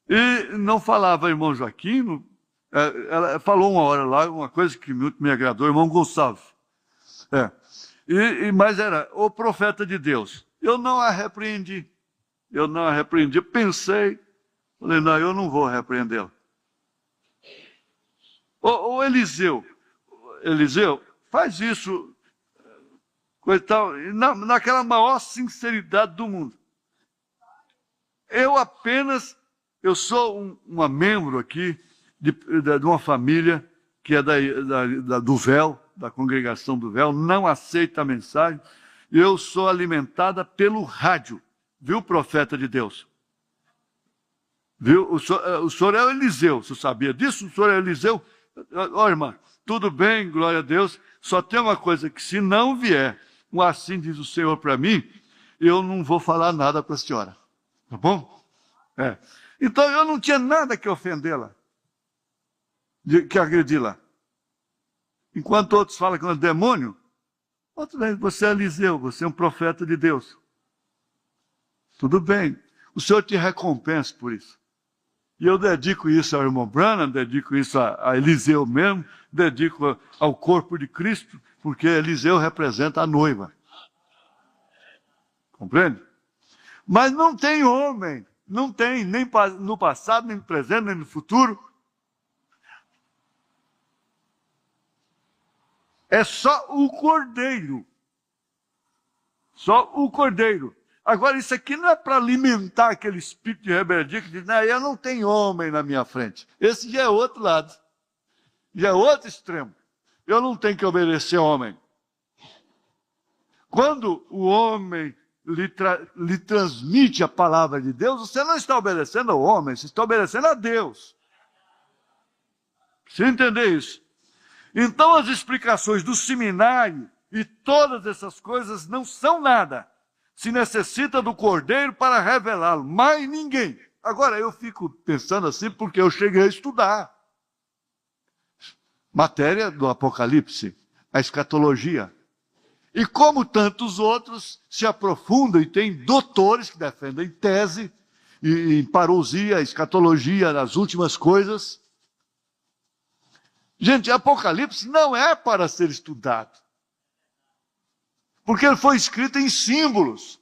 E não falava irmão Joaquim, ela falou uma hora lá, uma coisa que muito me agradou, irmão Gonçalves. Mas era o profeta de Deus. Eu não a repreendi. Eu pensei, falei, não, eu não vou repreendê-la. Ô Eliseu, Eliseu, faz isso, coisa e tal, e naquela maior sinceridade do mundo. Eu sou uma membro aqui de uma família que é do véu, da congregação do véu, não aceita a mensagem. Eu sou alimentada pelo rádio, viu, profeta de Deus? Viu? O senhor é o Eliseu, você sabia disso? O senhor é Eliseu? Ó, irmã, tudo bem, glória a Deus, só tem uma coisa, que se não vier um assim diz o Senhor para mim, eu não vou falar nada para a senhora, tá bom? Então eu não tinha nada que ofendê-la, que agredi-la. Enquanto outros falam que é um demônio, outros dizem, você é Eliseu, você é um profeta de Deus. Tudo bem, o Senhor te recompensa por isso. E eu dedico isso ao irmão Branham, dedico isso a Eliseu mesmo, dedico ao corpo de Cristo, porque Eliseu representa a noiva. Compreende? Mas não tem homem, não tem, nem no passado, nem no presente, nem no futuro. É só o Cordeiro. Só o Cordeiro. Agora, isso aqui não é para alimentar aquele espírito de rebeldia que diz, não, eu não tenho homem na minha frente. Esse já é outro lado. Já é outro extremo. Eu não tenho que obedecer ao homem. Quando o homem lhe transmite a palavra de Deus, você não está obedecendo ao homem, você está obedecendo a Deus. Você entender isso? Então, as explicações do seminário e todas essas coisas não são nada. Se necessita do Cordeiro para revelá-lo, mais ninguém. Agora, eu fico pensando assim porque eu cheguei a estudar matéria do Apocalipse, a escatologia. E como tantos outros, se aprofundam e tem doutores que defendem tese, e parousia, escatologia, nas últimas coisas. Gente, Apocalipse não é para ser estudado. Porque ele foi escrito em símbolos.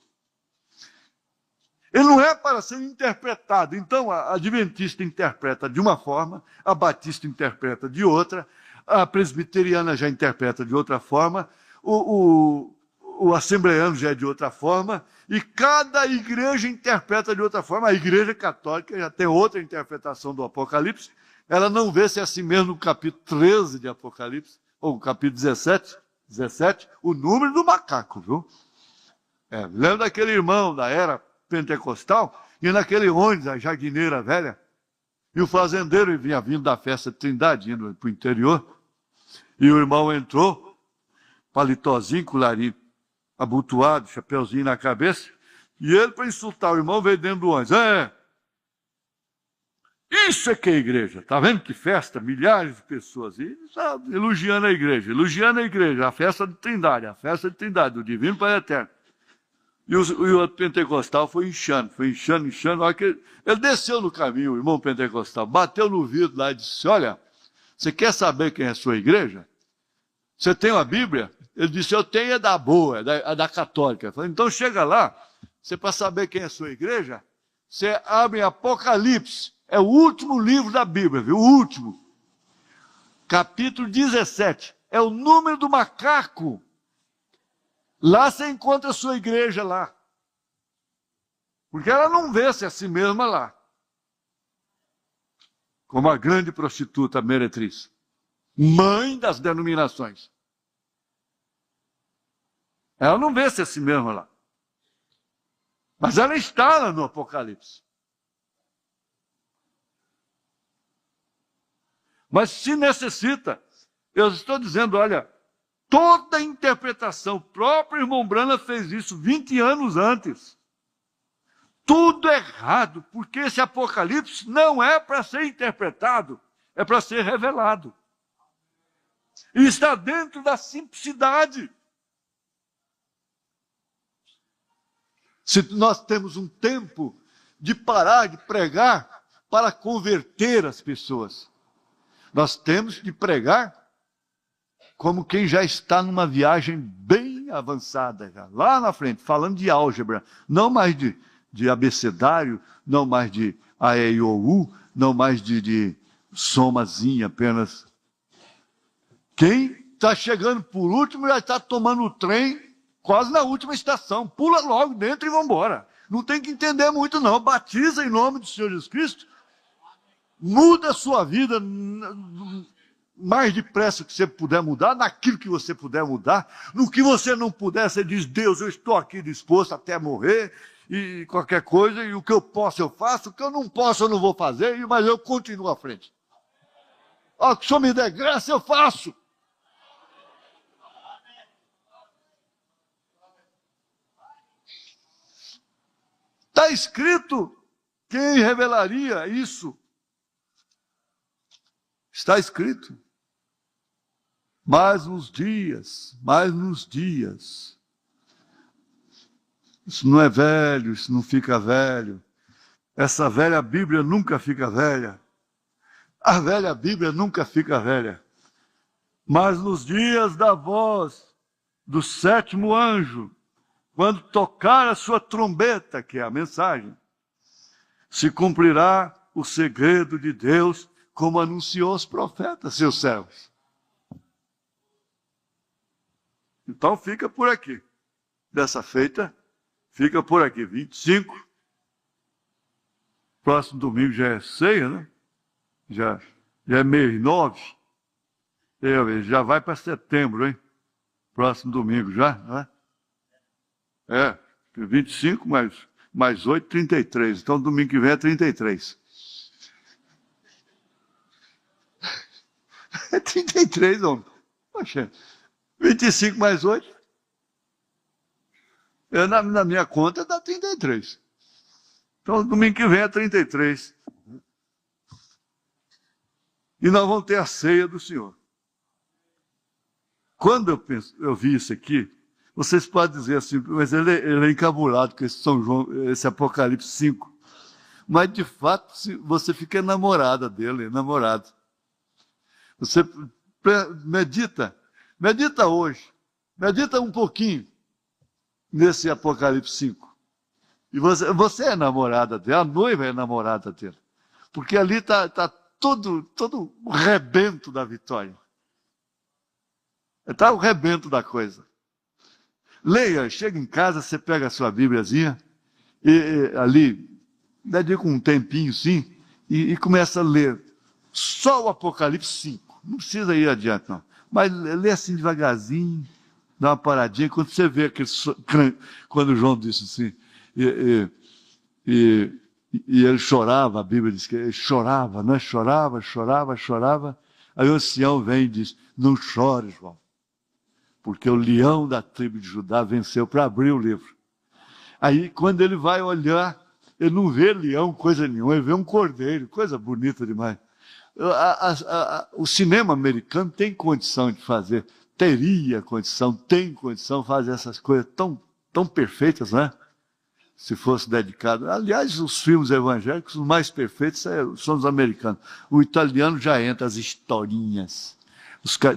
Ele não é para ser interpretado. Então, a adventista interpreta de uma forma, a batista interpreta de outra, a presbiteriana já interpreta de outra forma, o assembleano já é de outra forma, e cada igreja interpreta de outra forma. A igreja católica já tem outra interpretação do Apocalipse. Ela não vê se é assim mesmo no capítulo 13 de Apocalipse, ou no capítulo 17, o número do macaco, viu? Lembra daquele irmão da era pentecostal, e naquele ônibus, a jardineira velha, e o fazendeiro vinha vindo da festa de Trindade, indo para o interior, e o irmão entrou, paletózinho, colarinho abotoado, chapeuzinho na cabeça, e ele, para insultar o irmão, veio dentro do ônibus. Isso é que é igreja, tá vendo que festa? Milhares de pessoas, e sabe, elogiando a igreja, a festa de Trindade, do divino para o eterno. E o outro pentecostal foi inchando. Na hora que ele desceu no caminho, o irmão pentecostal, bateu no vidro lá e disse, olha, você quer saber quem é a sua igreja? Você tem uma Bíblia? Ele disse, eu tenho, é da boa, é da católica. Eu falei, então chega lá, você para saber quem é a sua igreja, você abre Apocalipse, é o último livro da Bíblia, viu? O último. Capítulo 17, é o número do macaco. Lá você encontra a sua igreja lá. Porque ela não vê-se a si mesma lá. Como a grande prostituta meretriz. Mãe das denominações. Ela não vê-se a si mesma lá. Mas ela está lá no Apocalipse. Mas se necessita, eu estou dizendo, olha, toda a interpretação, o próprio irmão Branham fez isso 20 anos antes. Tudo errado, porque esse Apocalipse não é para ser interpretado, é para ser revelado. E está dentro da simplicidade. Se nós temos um tempo de parar de pregar para converter as pessoas, nós temos de pregar como quem já está numa viagem bem avançada, lá na frente, falando de álgebra, não mais de abecedário, não mais de A, E, I, O, U, não mais de somazinha apenas. Quem está chegando por último, já está tomando o trem quase na última estação. Pula logo dentro e vamos embora. Não tem que entender muito, não. Batiza em nome do Senhor Jesus Cristo. Muda a sua vida mais depressa que você puder mudar, naquilo que você puder mudar. No que você não puder, você diz: Deus, eu estou aqui disposto até morrer, e qualquer coisa, e o que eu posso eu faço, o que eu não posso eu não vou fazer, mas eu continuo à frente. Ó, que o Senhor me der graça, eu faço. Está escrito, quem revelaria isso? Está escrito. Mais nos dias. Isso não é velho, isso não fica velho. Essa velha Bíblia nunca fica velha. A velha Bíblia nunca fica velha. Mas nos dias da voz do sétimo anjo, quando tocar a sua trombeta, que é a mensagem, se cumprirá o segredo de Deus, como anunciou os profetas, seus servos. Então fica por aqui. Dessa feita, fica por aqui. 25. Próximo domingo já é ceia, né? Já é mês 9. Já vai para setembro, hein? Próximo domingo já, né? 25 mais 8, 33. Então domingo que vem é 33. É 33, homem. Poxa, 25 mais 8. Na minha conta dá 33. Então domingo que vem é 33. E nós vamos ter a ceia do Senhor. Quando eu vi isso aqui, vocês podem dizer assim, mas ele é encabulado com esse São João, esse Apocalipse 5. Mas, de fato, você fica enamorada dele, enamorado. Você medita hoje, medita um pouquinho nesse Apocalipse 5. E você é namorada dele, a noiva é namorada dele. Porque ali está todo o rebento da vitória. Está o rebento da coisa. Leia, chega em casa, você pega a sua Bíbliazinha, e ali, dedica um tempinho sim, e começa a ler só o Apocalipse 5. Não precisa ir adiante, não. Mas lê assim devagarzinho, dá uma paradinha, quando você vê quando o João disse assim, e ele chorava, a Bíblia diz que ele chorava, né? Chorava. Aí o ancião vem e diz: não chore, João, porque o leão da tribo de Judá venceu, para abrir o livro. Aí, quando ele vai olhar, ele não vê leão, coisa nenhuma, ele vê um cordeiro, coisa bonita demais. O cinema americano tem condição de fazer, tem condição de fazer essas coisas tão perfeitas, né? Se fosse dedicado. Aliás, os filmes evangélicos, os mais perfeitos são os americanos. O italiano já entra as historinhas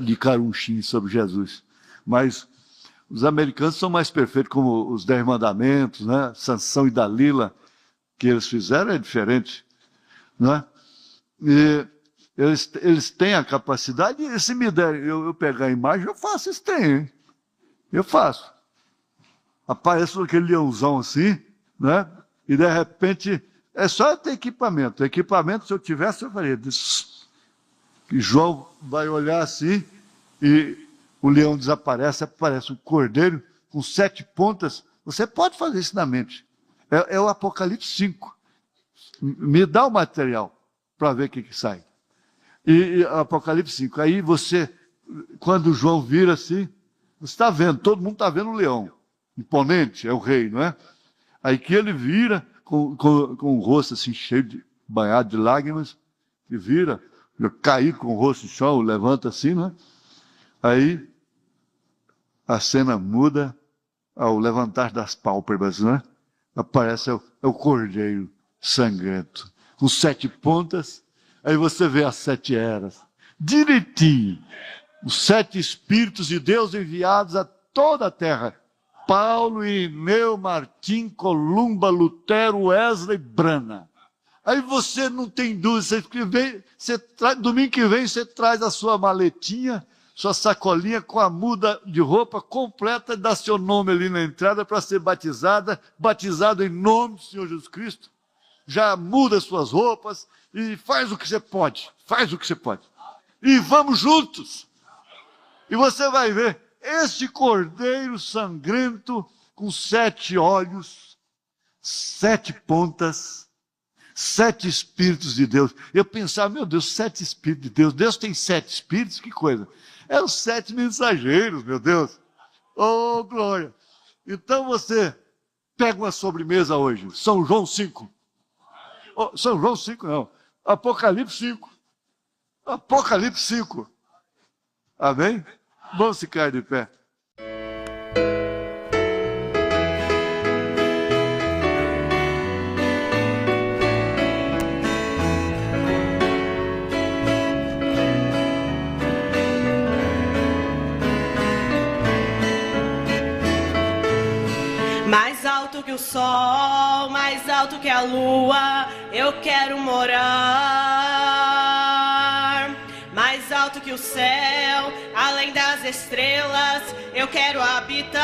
de carunchinho sobre Jesus. Mas os americanos são mais perfeitos, como os 10 Mandamentos, né? Sansão e Dalila, que eles fizeram, é diferente. Né? E eles têm a capacidade, e se me der eu pegar a imagem, eu faço esse trem, hein? Eu faço. Aparece aquele leãozão assim, né? E de repente, é só ter equipamento. Equipamento, se eu tivesse, eu faria. E João vai olhar assim, e o leão desaparece, aparece um cordeiro com 7 pontas. Você pode fazer isso na mente. É o Apocalipse 5. Me dá o material para ver o que sai. E Apocalipse 5. Aí você, quando João vira assim, você está vendo, todo mundo está vendo o leão. Imponente, é o rei, não é? Aí que ele vira com o rosto assim cheio banhado de lágrimas, e vira, caído com o rosto no chão, levanta assim, não é? Aí a cena muda ao levantar das pálpebras, né? Aparece o cordeiro sangrento, com 7 pontas. Aí você vê as 7 eras, direitinho. Os 7 Espíritos de Deus enviados a toda a terra. Paulo, Irineu, Martim, Columba, Lutero, Wesley, Brana. Aí você não tem dúvida, domingo que vem você traz a sua maletinha, sua sacolinha com a muda de roupa completa, dá seu nome ali na entrada para ser batizado em nome do Senhor Jesus Cristo. Já muda suas roupas e faz o que você pode, E vamos juntos. E você vai ver, este cordeiro sangrento com 7 olhos, 7 pontas, 7 Espíritos de Deus. Eu pensava, meu Deus, 7 Espíritos de Deus. Deus tem 7 Espíritos? Que coisa. É os 7 mensageiros, meu Deus. Oh, glória. Então você pega uma sobremesa hoje. São João 5. Oh, São João 5 não. Apocalipse 5. Apocalipse 5. Amém? Vamos ficar de pé. Mais alto que o sol, mais alto que a lua, eu quero morar. Mais alto que o céu, além das estrelas, eu quero habitar.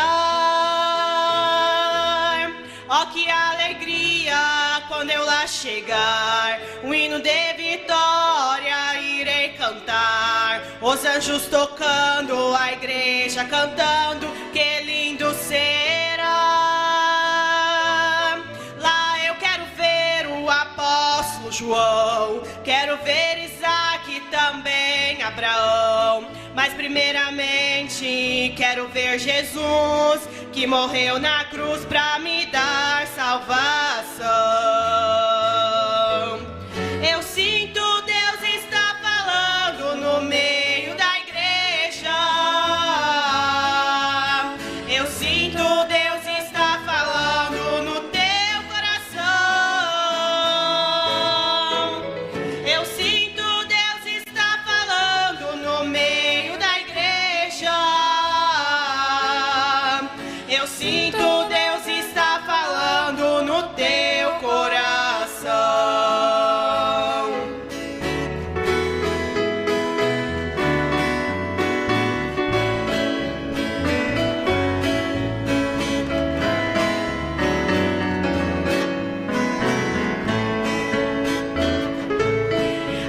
Oh, que alegria quando eu lá chegar, um hino de vitória irei cantar. Os anjos tocando, a igreja cantando, que lindo será. João, quero ver Isaac, também Abraão, mas primeiramente quero ver Jesus, que morreu na cruz pra me dar salvação. Eu sinto Deus está falando no meio da igreja. Eu sinto Deus está falando no teu coração. Eu sinto Deus está falando no meio da igreja. Eu sinto Deus está falando no teu coração.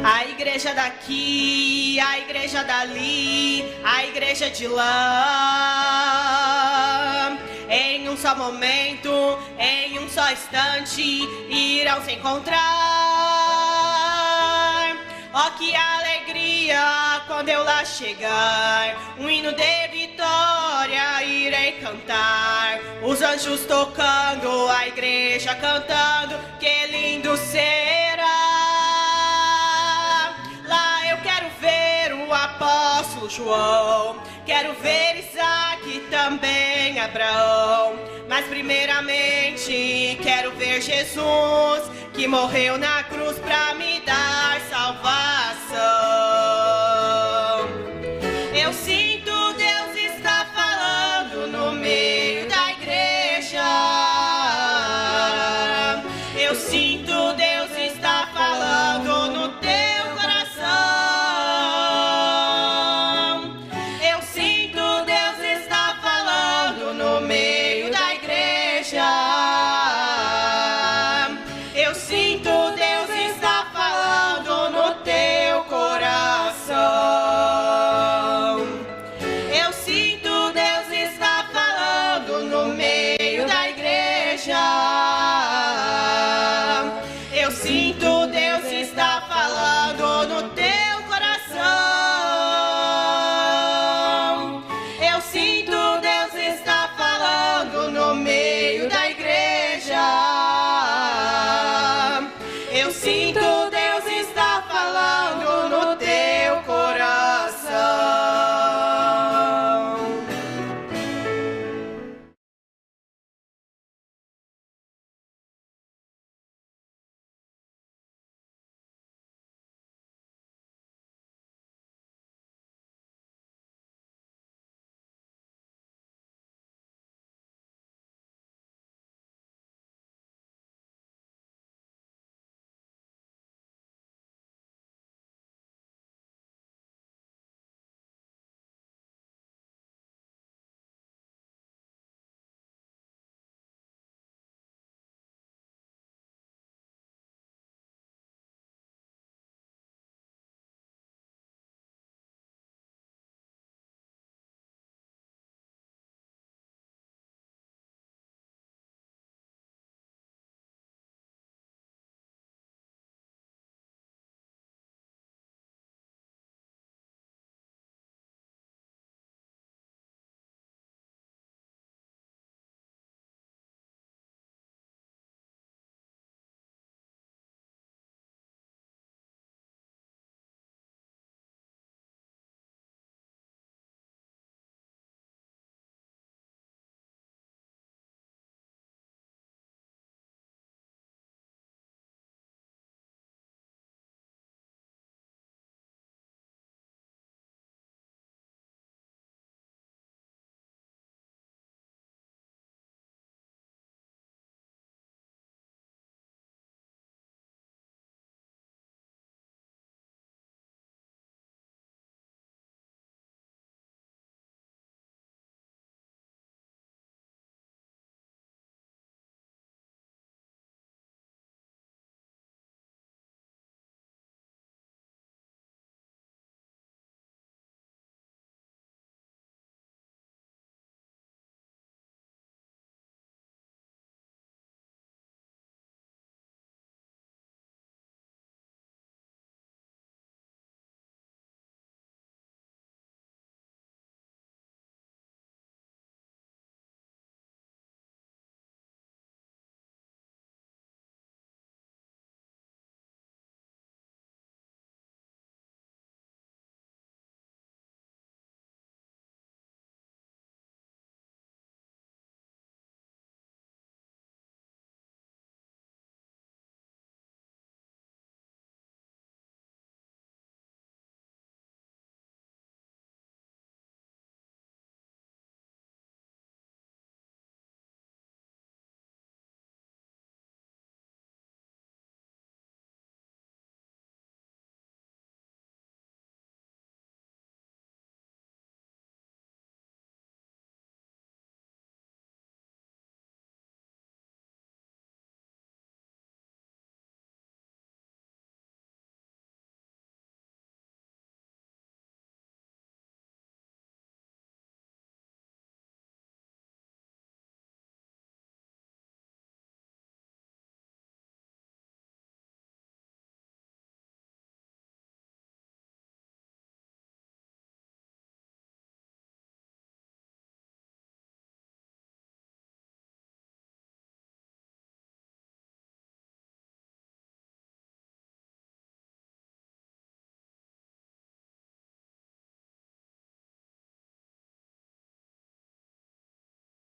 A igreja daqui, a igreja dali, a igreja de lá. Em um só momento, em um só instante, irão se encontrar. Oh, que alegria quando eu lá chegar, um hino de vitória irei cantar. Os anjos tocando, a igreja cantando, que lindo será. Lá eu quero ver o apóstolo João, quero ver Isaac, também Abraão, mas primeiramente quero ver Jesus, que morreu na cruz pra me dar salvação.